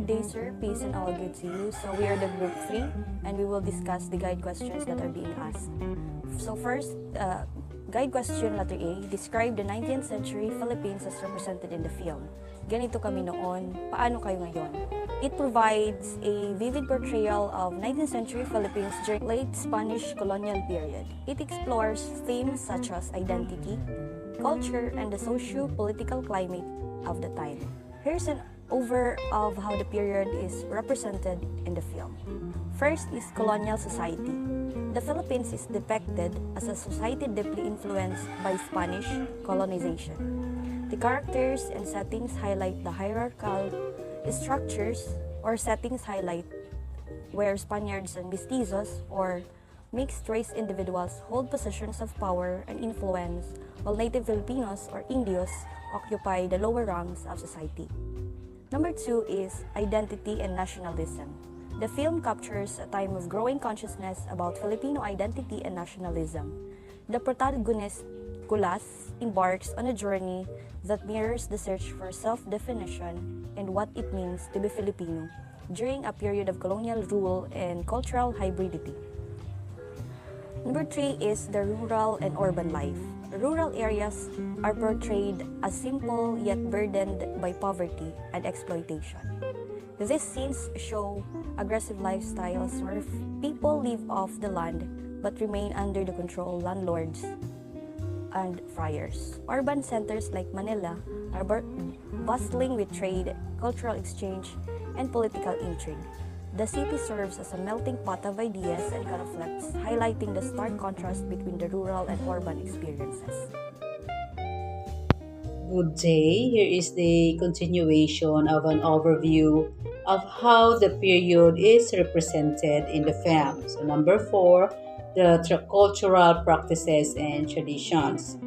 good day, sir. Peace and all good to you. So we are the group 3 and we will discuss the guide questions that are being asked. So first, guide question letter A, describe the 19th century Philippines as represented in the film. Ganito kami noon, paano kayo ngayon? It provides a vivid portrayal of 19th century Philippines during late Spanish colonial period. It explores themes such as identity, culture, and the socio-political climate of the time. Here's an over of how the period is represented in the film. First is colonial society. The Philippines is depicted as a society deeply influenced by Spanish colonization. The characters and settings highlight the hierarchical structures or settings highlight where Spaniards and mestizos or mixed race individuals hold positions of power and influence, while native Filipinos or Indios occupy the lower rungs of society. Number 2 is identity and nationalism. The film captures a time of growing consciousness about Filipino identity and nationalism. The protagonist, Kulas, embarks on a journey that mirrors the search for self-definition and what it means to be Filipino during a period of colonial rule and cultural hybridity. Number 3 is the rural and urban life. Rural areas are portrayed as simple yet burdened by poverty and exploitation. These scenes show aggressive lifestyles where people live off the land but remain under the control of landlords and friars. Urban centers like Manila are bustling with trade, cultural exchange, and political intrigue. The city serves as a melting pot of ideas and conflicts, highlighting the stark contrast between the rural and urban experiences. Good day. Here is the continuation of an overview of how the period is represented in the film. So number 4, the cultural practices and traditions.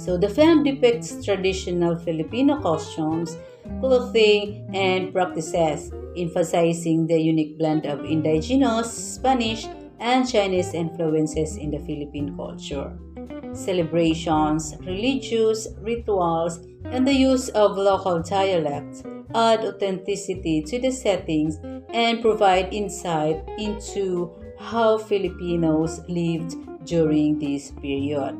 So the film depicts traditional Filipino costumes, clothing, and practices, emphasizing the unique blend of indigenous, Spanish, and Chinese influences in the Philippine culture. Celebrations, religious rituals, and the use of local dialects add authenticity to the settings and provide insight into how Filipinos lived during this period.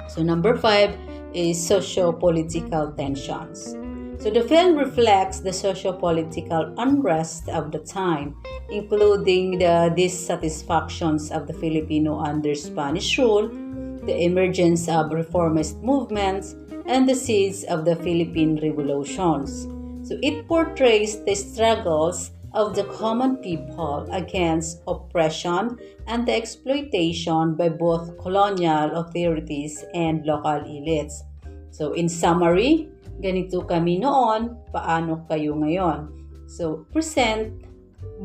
So number 5 is socio-political tensions. So the film reflects the socio-political unrest of the time, including the dissatisfactions of the Filipino under Spanish rule, the emergence of reformist movements, and the seeds of the Philippine revolutions. So it portrays the struggles of the common people against oppression and the exploitation by both colonial authorities and local elites. So in summary, ganito kami noon, paano kayo ngayon? So present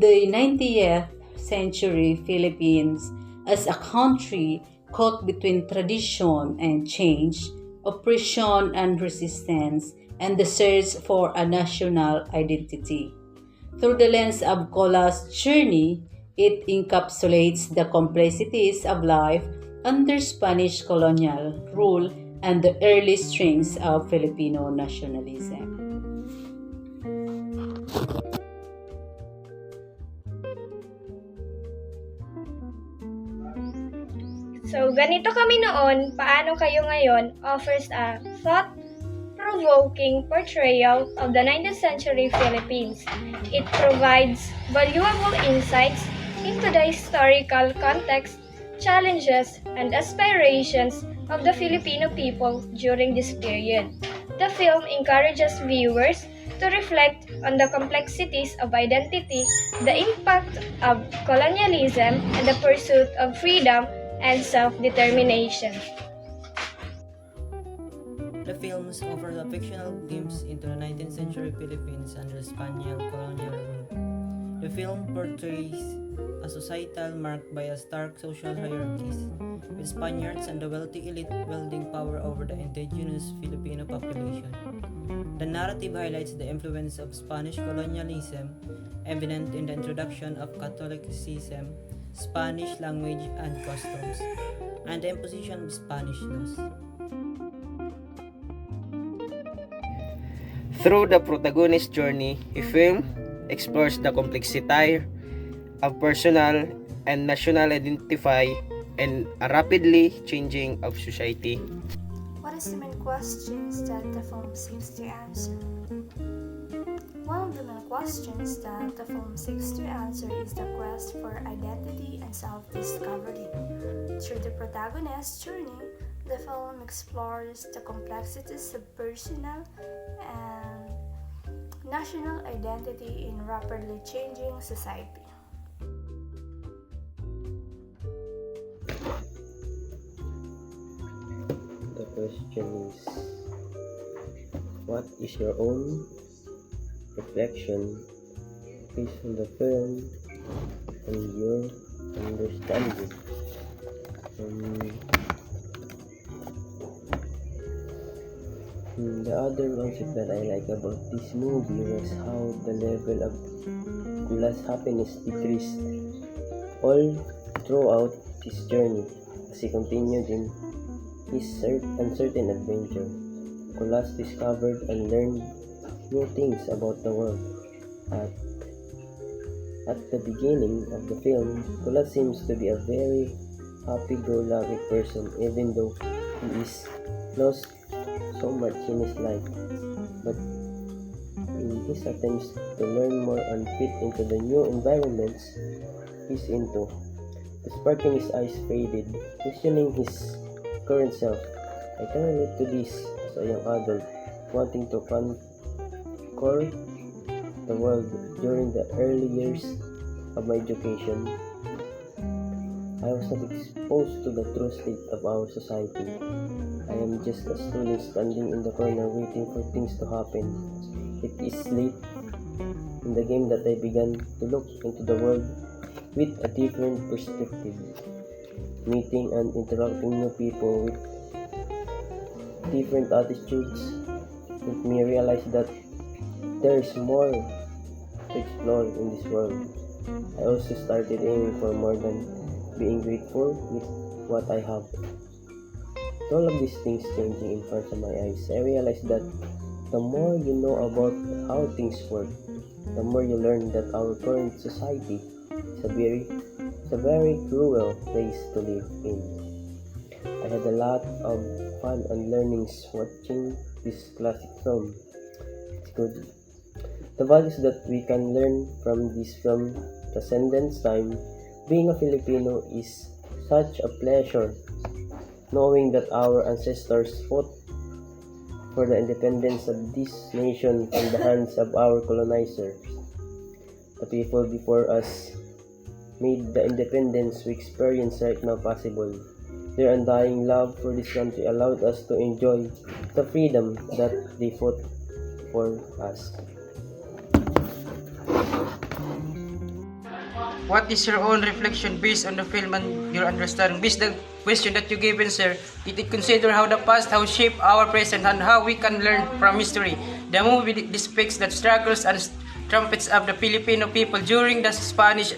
the 90th century Philippines as a country caught between tradition and change, oppression and resistance, and the search for a national identity. Through the lens of Cola's journey, it encapsulates the complexities of life under Spanish colonial rule and the early strengths of Filipino nationalism. So, ganito kami noon, paano kayo ngayon offers a thought-provoking portrayal of the 19th century Philippines. It provides valuable insights into the historical context, challenges, and aspirations of the Filipino people during this period. The film encourages viewers to reflect on the complexities of identity, the impact of colonialism, and the pursuit of freedom and self-determination. The films offer a fictional glimpse into the 19th century Philippines under Spanish colonial rule. The film portrays a societal marked by a stark social hierarchies, with Spaniards and the wealthy elite wielding power over the indigenous Filipino population. The narrative highlights the influence of Spanish colonialism, evident in the introduction of Catholicism, Spanish language and customs, and the imposition of Spanish laws. Through the protagonist's journey, a film explores the complexity of personal and national identity and a rapidly changing of society. What is the main questions that the film seeks to answer? One of the main questions that the film seeks to answer is the quest for identity and self-discovery. Through the protagonist's journey, the film explores the complexities of personal and national identity in rapidly changing society. The question is, what is your own reflection based on the film and your understanding? The other concept that I like about this movie was how the level of Kula's happiness decreased all throughout his journey as he continued in his uncertain adventure. Kulas discovered and learned new things about the world. At the beginning of the film, Kulas seems to be a very happy-go-lucky person even though he is lost so much in his life. But in his attempts to learn more and fit into the new environments he's into, the spark in his eyes faded, questioning his current self. I can relate to this as a young adult wanting to conquer the world during the early years of my education. I was not exposed to the true state of our society. I am just a student standing in the corner waiting for things to happen. It is late in the game that I began to look into the world with a different perspective. Meeting and interacting new people with different attitudes made me realize that there is more to explore in this world. I also started aiming for more than being grateful with what I have. With all of these things changing in front of my eyes, I realized that the more you know about how things work, the more you learn that our current society is a very cruel place to live in. I had a lot of fun and learnings watching this classic film. It's good. The values that we can learn from this film transcends time. Being a Filipino is such a pleasure, knowing that our ancestors fought for the independence of this nation from the hands of our colonizers. The people before us made the independence we experience right now possible. Their undying love for this country allowed us to enjoy the freedom that they fought for us. What is your own reflection based on the film and your understanding? Based on the question that you given, sir, it consider how the past, how shape our present, and how we can learn from history. The movie depicts the struggles and trumpets of the Filipino people during the Spanish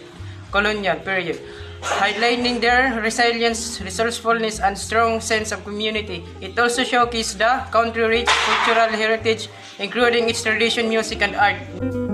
colonial period, highlighting their resilience, resourcefulness, and strong sense of community. It also showcases the country's rich cultural heritage, including its tradition, music, and art.